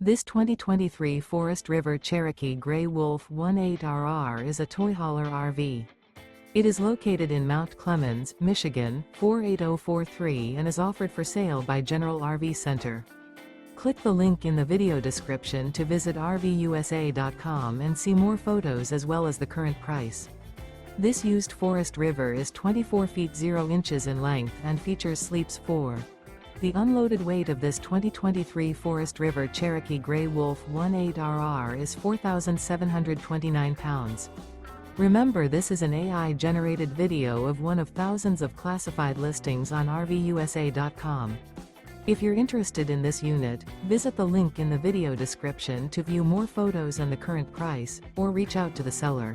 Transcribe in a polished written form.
This 2023 Forest River Cherokee Gray Wolf 18RR is a toy hauler RV. It is located in Mount Clemens, Michigan, 48043 and is offered for sale by General RV Center. Click the link in the video description to visit RVUSA.com and see more photos as well as the current price. This used Forest River is 24 feet 0 inches in length and features sleeps 4. The unloaded weight of this 2023 Forest River Cherokee Gray Wolf 18RR is 4,729 pounds. Remember, this is an AI-generated video of one of thousands of classified listings on RVUSA.com. If you're interested in this unit, visit the link in the video description to view more photos and the current price, or reach out to the seller.